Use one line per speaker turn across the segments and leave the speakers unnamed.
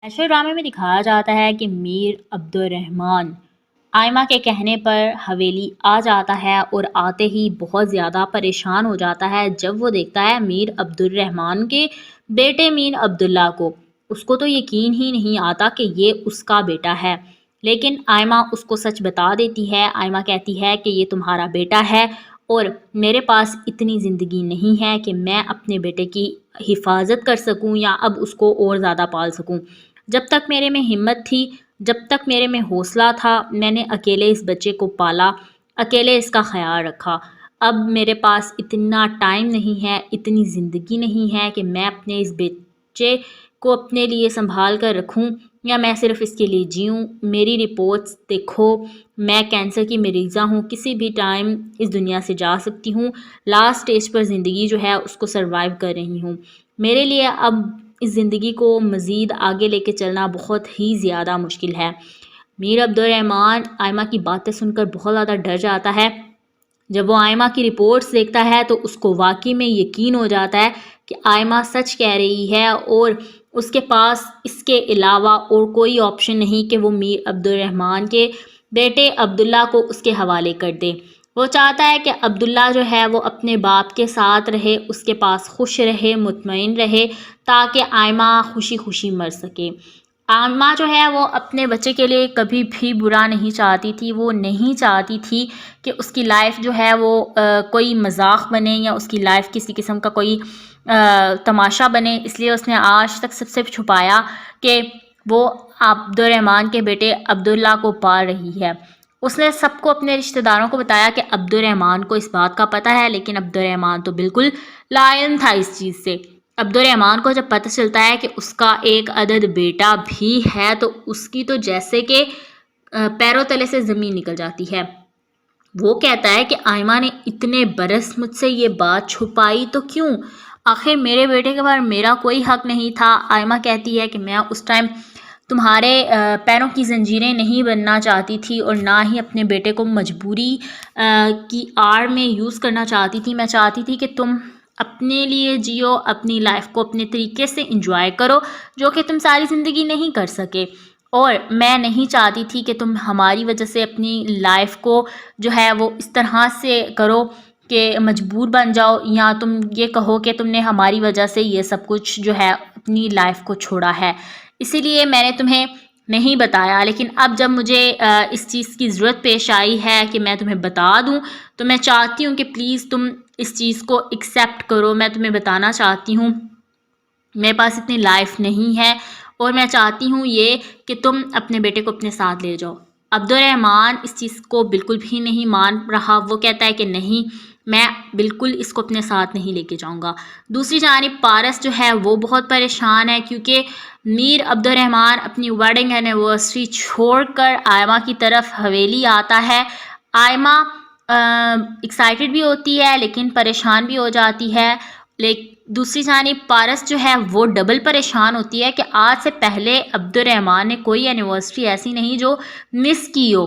ایشر ڈرامے میں دکھایا جاتا ہے کہ میر عبد الرحمن آئمہ کے کہنے پر حویلی آ جاتا ہے اور آتے ہی بہت زیادہ پریشان ہو جاتا ہے جب وہ دیکھتا ہے میر عبد الرحمن کے بیٹے میر عبداللہ کو۔ اس کو تو یقین ہی نہیں آتا کہ یہ اس کا بیٹا ہے، لیکن آئمہ اس کو سچ بتا دیتی ہے۔ آئمہ کہتی ہے کہ یہ تمہارا بیٹا ہے اور میرے پاس اتنی زندگی نہیں ہے کہ میں اپنے بیٹے کی حفاظت کر سکوں یا اب اس کو اور زیادہ پال سکوں۔ جب تک میرے میں ہمت تھی، جب تک میرے میں حوصلہ تھا، میں نے اکیلے اس بچے کو پالا، اکیلے اس کا خیال رکھا۔ اب میرے پاس اتنا ٹائم نہیں ہے، اتنی زندگی نہیں ہے کہ میں اپنے اس بچے کو اپنے لیے سنبھال کر رکھوں یا میں صرف اس کے لیے جیوں۔ میری رپورٹس دیکھو، میں کینسر کی مریضہ ہوں، کسی بھی ٹائم اس دنیا سے جا سکتی ہوں، لاسٹ سٹیج پر زندگی جو ہے اس کو سروائیو کر رہی ہوں۔ میرے لیے اب اس زندگی کو مزید آگے لے کے چلنا بہت ہی زیادہ مشکل ہے۔ میر عبد الرحمن آئمہ کی باتیں سن کر بہت زیادہ ڈر جاتا ہے۔ جب وہ آئمہ کی رپورٹس دیکھتا ہے تو اس کو واقعی میں یقین ہو جاتا ہے کہ آئمہ سچ کہہ رہی ہے اور اس کے پاس اس کے علاوہ اور کوئی آپشن نہیں کہ وہ میر عبد الرحمن کے بیٹے عبداللہ کو اس کے حوالے کر دے۔ وہ چاہتا ہے کہ عبداللہ جو ہے وہ اپنے باپ کے ساتھ رہے، اس کے پاس خوش رہے، مطمئن رہے، تاکہ آئمہ خوشی خوشی مر سکے۔ آئمہ جو ہے وہ اپنے بچے کے لیے کبھی بھی برا نہیں چاہتی تھی، وہ نہیں چاہتی تھی کہ اس کی لائف جو ہے وہ کوئی مذاق بنے یا اس کی لائف کسی قسم کا کوئی تماشا بنے، اس لیے اس نے آج تک سب سے چھپایا کہ وہ عبد الرحمن کے بیٹے عبداللہ کو پال رہی ہے۔ اس نے سب کو، اپنے رشتہ داروں کو بتایا کہ عبد الرحمن کو اس بات کا پتہ ہے، لیکن عبد الرحمن تو بالکل لائن تھا اس چیز سے۔ عبد الرحمن کو جب پتہ چلتا ہے کہ اس کا ایک عدد بیٹا بھی ہے تو اس کی تو جیسے کہ پیروں تلے سے زمین نکل جاتی ہے۔ وہ کہتا ہے کہ آئمہ نے اتنے برس مجھ سے یہ بات چھپائی تو کیوں؟ آخر میرے بیٹے کے بارے میرا کوئی حق نہیں تھا۔ آئمہ کہتی ہے کہ میں اس ٹائم تمہارے پیروں کی زنجیریں نہیں بننا چاہتی تھی اور نہ ہی اپنے بیٹے کو مجبوری کی آڑ میں یوز کرنا چاہتی تھی۔ میں چاہتی تھی کہ تم اپنے لیے جیو، اپنی لائف کو اپنے طریقے سے انجوائے کرو، جو کہ تم ساری زندگی نہیں کر سکے، اور میں نہیں چاہتی تھی کہ تم ہماری وجہ سے اپنی لائف کو جو ہے وہ اس طرح سے کرو کہ مجبور بن جاؤ، یا تم یہ کہو کہ تم نے ہماری وجہ سے یہ سب کچھ جو ہے اپنی لائف کو چھوڑا ہے، اسی لیے میں نے تمہیں نہیں بتایا۔ لیکن اب جب مجھے اس چیز کی ضرورت پیش آئی ہے کہ میں تمہیں بتا دوں، تو میں چاہتی ہوں کہ پلیز تم اس چیز کو ایکسیپٹ کرو۔ میں تمہیں بتانا چاہتی ہوں، میرے پاس اتنی لائف نہیں ہے اور میں چاہتی ہوں یہ کہ تم اپنے بیٹے کو اپنے ساتھ لے جاؤ۔ عبد الرحمن اس چیز کو بالکل بھی نہیں مان رہا، وہ کہتا ہے کہ نہیں، میں بالکل اس کو اپنے ساتھ نہیں لے کے جاؤں گا۔ دوسری جانب پارس جو ہے وہ بہت پریشان ہے، کیونکہ میر عبد الرحمن اپنی ویڈنگ اینیورسری چھوڑ کر آئمہ کی طرف حویلی آتا ہے۔ آئمہ ایکسائٹڈ بھی ہوتی ہے لیکن پریشان بھی ہو جاتی ہے۔ دوسری جانب پارس جو ہے وہ ڈبل پریشان ہوتی ہے کہ آج سے پہلے عبد الرحمن نے کوئی اینیورسری ایسی نہیں جو مس کی ہو،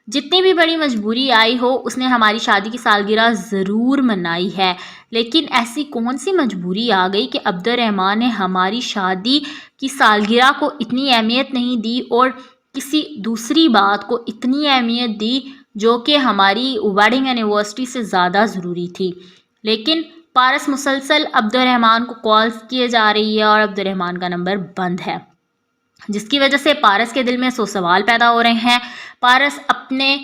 جتنی بھی بڑی مجبوری آئی ہو اس نے ہماری شادی کی سالگرہ ضرور منائی ہے، لیکن ایسی کون سی مجبوری آ گئی کہ عبد الرحمن نے ہماری شادی کی سالگرہ کو اتنی اہمیت نہیں دی اور کسی دوسری بات کو اتنی اہمیت دی جو کہ ہماری ویڈنگ اینیورسری سے زیادہ ضروری تھی۔ لیکن پارس مسلسل عبد الرحمن کو کالز کیے جا رہی ہے اور عبد الرحمن کا نمبر بند ہے، جس کی وجہ سے پارس کے دل میں 100 سوال پیدا ہو رہے ہیں۔ پارس اپنے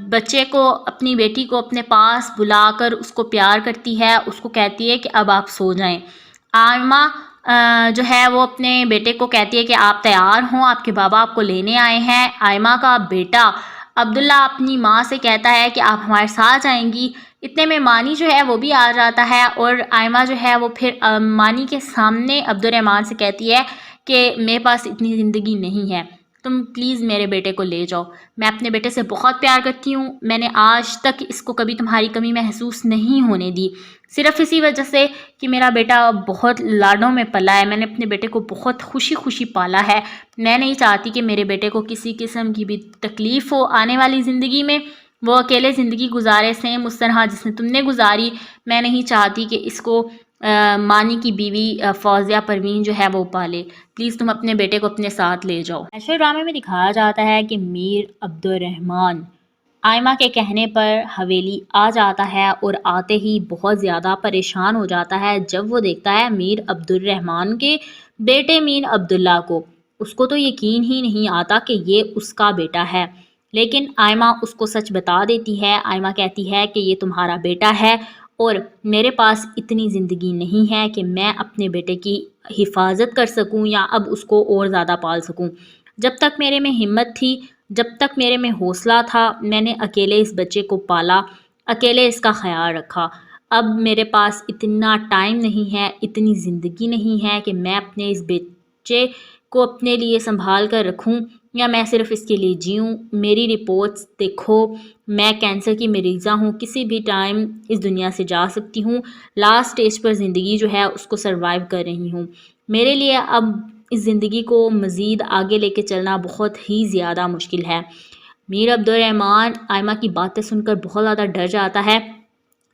بچے کو، اپنی بیٹی کو اپنے پاس بلا کر اس کو پیار کرتی ہے، اس کو کہتی ہے کہ اب آپ سو جائیں۔ آئمہ جو ہے وہ اپنے بیٹے کو کہتی ہے کہ آپ تیار ہوں، آپ کے بابا آپ کو لینے آئے ہیں۔ آئمہ کا بیٹا عبداللہ اپنی ماں سے کہتا ہے کہ آپ ہمارے ساتھ جائیں گی، اتنے میں مانی جو ہے وہ بھی آ جاتا ہے اور آئمہ جو ہے وہ پھر مانی کے سامنے عبد الرحمن سے کہتی ہے کہ میرے پاس اتنی زندگی نہیں ہے، تم پلیز میرے بیٹے کو لے جاؤ، میں اپنے بیٹے سے بہت پیار کرتی ہوں، میں نے آج تک اس کو کبھی تمہاری کمی محسوس نہیں ہونے دی، صرف اسی وجہ سے کہ میرا بیٹا بہت لاڈوں میں پلا ہے، میں نے اپنے بیٹے کو بہت خوشی خوشی پالا ہے، میں نہیں چاہتی کہ میرے بیٹے کو کسی قسم کی بھی تکلیف ہو آنے والی زندگی میں، وہ اکیلے زندگی گزارے سیم اس طرح جس میں تم نے گزاری۔ میں نہیں چاہتی کہ اس کو مانی کی بیوی فوزیہ پروین جو ہے وہ پالے، پلیز تم اپنے بیٹے کو اپنے ساتھ لے جاؤ۔ اسپیشل ڈرامے میں دکھایا جاتا ہے کہ میر عبد الرحمن آئمہ کے کہنے پر حویلی آ جاتا ہے اور آتے ہی بہت زیادہ پریشان ہو جاتا ہے جب وہ دیکھتا ہے میر عبد الرحمن کے بیٹے میر عبداللہ کو۔ اس کو تو یقین ہی نہیں آتا کہ یہ اس کا بیٹا ہے، لیکن آئمہ اس کو سچ بتا دیتی ہے۔ آئمہ کہتی ہے کہ یہ تمہارا بیٹا ہے اور میرے پاس اتنی زندگی نہیں ہے کہ میں اپنے بیٹے کی حفاظت کر سکوں یا اب اس کو اور زیادہ پال سکوں۔ جب تک میرے میں ہمت تھی، جب تک میرے میں حوصلہ تھا، میں نے اکیلے اس بچے کو پالا، اکیلے اس کا خیال رکھا۔ اب میرے پاس اتنا ٹائم نہیں ہے، اتنی زندگی نہیں ہے کہ میں اپنے اس بچے کو اپنے لیے سنبھال کر رکھوں یا میں صرف اس کے لیے جیوں۔ میری رپورٹس دیکھو، میں کینسر کی مریضہ ہوں، کسی بھی ٹائم اس دنیا سے جا سکتی ہوں، لاسٹ سٹیج پر زندگی جو ہے اس کو سروائیو کر رہی ہوں۔ میرے لیے اب اس زندگی کو مزید آگے لے کے چلنا بہت ہی زیادہ مشکل ہے۔ میر عبد الرحمن آئمہ کی باتیں سن کر بہت زیادہ ڈر جاتا ہے۔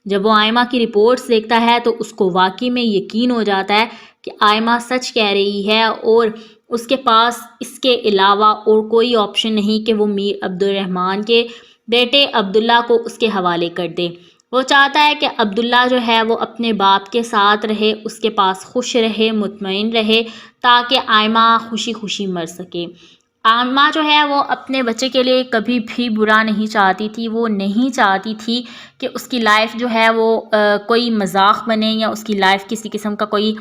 جب وہ آئمہ کی رپورٹس دیکھتا ہے تو اس کو واقعی میں یقین ہو جاتا ہے کہ آئمہ سچ کہہ رہی ہے اور اس کے پاس اس کے علاوہ اور کوئی آپشن نہیں کہ وہ میر عبد الرحمن کے بیٹے عبداللہ کو اس کے حوالے کر دے۔ وہ چاہتا ہے کہ عبداللہ جو ہے وہ اپنے باپ کے ساتھ رہے، اس کے پاس خوش رہے، مطمئن رہے، تاکہ آئمہ خوشی خوشی مر سکے۔ آئمہ جو ہے وہ اپنے بچے کے لیے کبھی بھی برا نہیں چاہتی تھی، وہ نہیں چاہتی تھی کہ اس کی لائف جو ہے وہ کوئی مذاق بنے یا اس کی لائف کسی قسم کا کوئی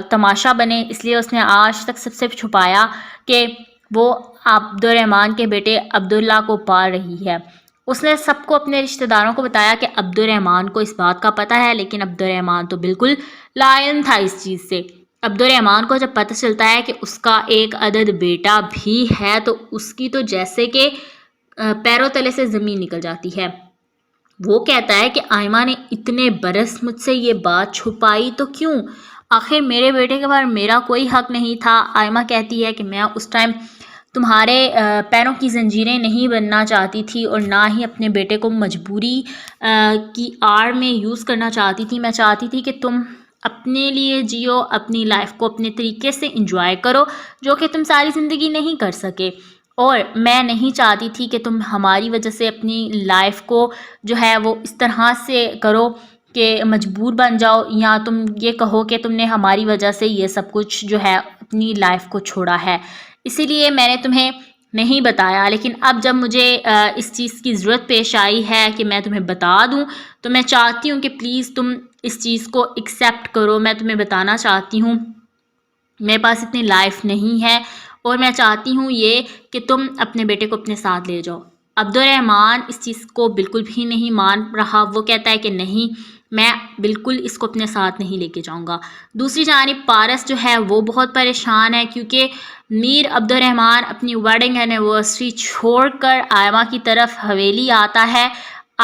تماشا بنے، اس لیے اس نے آج تک سب سے چھپایا کہ وہ عبد الرحمن کے بیٹے عبداللہ کو پال رہی ہے۔ اس نے سب کو، اپنے رشتہ داروں کو بتایا کہ عبد الرحمن کو اس بات کا پتہ ہے، لیکن عبد الرحمن تو بالکل لا علم تھا اس چیز سے۔ عبد الرحمن کو جب پتہ چلتا ہے کہ اس کا ایک عدد بیٹا بھی ہے تو اس کی تو جیسے کہ پیروں تلے سے زمین نکل جاتی ہے۔ وہ کہتا ہے کہ آئمہ نے اتنے برس مجھ سے یہ بات چھپائی تو کیوں؟ آخر میرے بیٹے کے بارے میرا کوئی حق نہیں تھا۔ آئمہ کہتی ہے کہ میں اس ٹائم تمہارے پیروں کی زنجیریں نہیں بننا چاہتی تھی اور نہ ہی اپنے بیٹے کو مجبوری کی آڑ میں یوز کرنا چاہتی تھی۔ میں چاہتی تھی کہ تم اپنے لیے جیو، اپنی لائف کو اپنے طریقے سے انجوائے کرو، جو کہ تم ساری زندگی نہیں کر سکے، اور میں نہیں چاہتی تھی کہ تم ہماری وجہ سے اپنی لائف کو جو ہے وہ اس طرح سے کرو کہ مجبور بن جاؤ، یا تم یہ کہو کہ تم نے ہماری وجہ سے یہ سب کچھ جو ہے اپنی لائف کو چھوڑا ہے، اسی لیے میں نے تمہیں نہیں بتایا۔ لیکن اب جب مجھے اس چیز کی ضرورت پیش آئی ہے کہ میں تمہیں بتا دوں، تو میں چاہتی ہوں کہ پلیز تم اس چیز کو ایکسیپٹ کرو۔ میں تمہیں بتانا چاہتی ہوں میرے پاس اتنی لائف نہیں ہے اور میں چاہتی ہوں یہ کہ تم اپنے بیٹے کو اپنے ساتھ لے جاؤ۔ عبد الرحمن اس چیز کو بالکل بھی نہیں مان رہا، وہ کہتا ہے کہ نہیں، میں بالکل اس کو اپنے ساتھ نہیں لے کے جاؤں گا۔ دوسری جانب پارس جو ہے وہ بہت پریشان ہے، کیونکہ میر عبد الرحمن اپنی ویڈنگ اینیورسری چھوڑ کر آئمہ کی طرف حویلی آتا ہے۔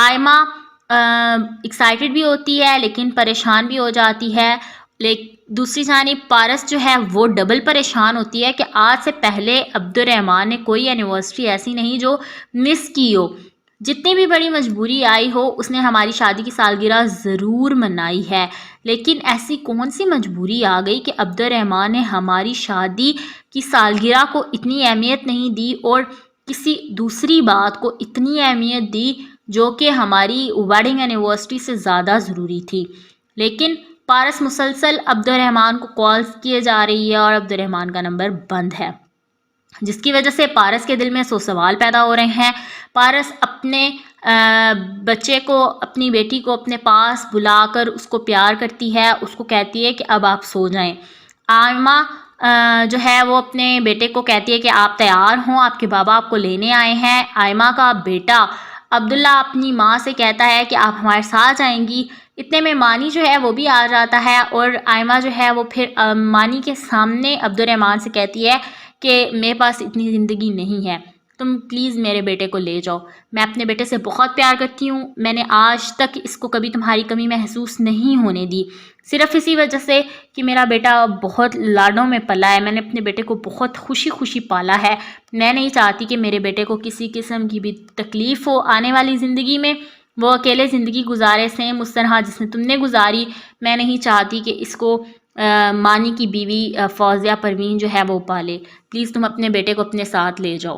آئمہ ایکسائٹڈ بھی ہوتی ہے لیکن پریشان بھی ہو جاتی ہے۔ دوسری جانب پارس جو ہے وہ ڈبل پریشان ہوتی ہے کہ آج سے پہلے عبد الرحمن نے کوئی اینیورسری ایسی نہیں جو مس کی ہو، جتنی بھی بڑی مجبوری آئی ہو اس نے ہماری شادی کی سالگرہ ضرور منائی ہے، لیکن ایسی کون سی مجبوری آ گئی کہ عبد الرحمن نے ہماری شادی کی سالگرہ کو اتنی اہمیت نہیں دی اور کسی دوسری بات کو اتنی اہمیت دی جو کہ ہماری ویڈنگ اینیورسری سے زیادہ ضروری تھی۔ لیکن پارس مسلسل عبد الرحمن کو کالز کیے جا رہی ہے اور عبد الرحمن کا نمبر بند ہے، جس کی وجہ سے پارس کے دل میں 100 سوال پیدا ہو رہے ہیں۔ پارس اپنے بچے کو، اپنی بیٹی کو اپنے پاس بلا کر اس کو پیار کرتی ہے، اس کو کہتی ہے کہ اب آپ سو جائیں۔ آئمہ جو ہے وہ اپنے بیٹے کو کہتی ہے کہ آپ تیار ہوں، آپ کے بابا آپ کو لینے آئے ہیں۔ آئمہ کا بیٹا عبداللہ اپنی ماں سے کہتا ہے کہ آپ ہمارے ساتھ جائیں گی، اتنے میں مانی جو ہے وہ بھی آ جاتا ہے اور آئمہ جو ہے وہ پھر مانی کے سامنے عبد الرحمن سے کہتی ہے کہ میرے پاس اتنی زندگی نہیں ہے، تم پلیز میرے بیٹے کو لے جاؤ، میں اپنے بیٹے سے بہت پیار کرتی ہوں، میں نے آج تک اس کو کبھی تمہاری کمی محسوس نہیں ہونے دی، صرف اسی وجہ سے کہ میرا بیٹا بہت لاڈوں میں پلا ہے، میں نے اپنے بیٹے کو بہت خوشی خوشی پالا ہے، میں نہیں چاہتی کہ میرے بیٹے کو کسی قسم کی بھی تکلیف ہو آنے والی زندگی میں، وہ اکیلے زندگی گزارے سیم اس طرح جس نے تم نے گزاری. میں نہیں چاہتی کہ اس کو مانی کی بیوی فوزیہ پروین جو ہے وہ پالے. پلیز تم اپنے بیٹے کو اپنے ساتھ لے جاؤ.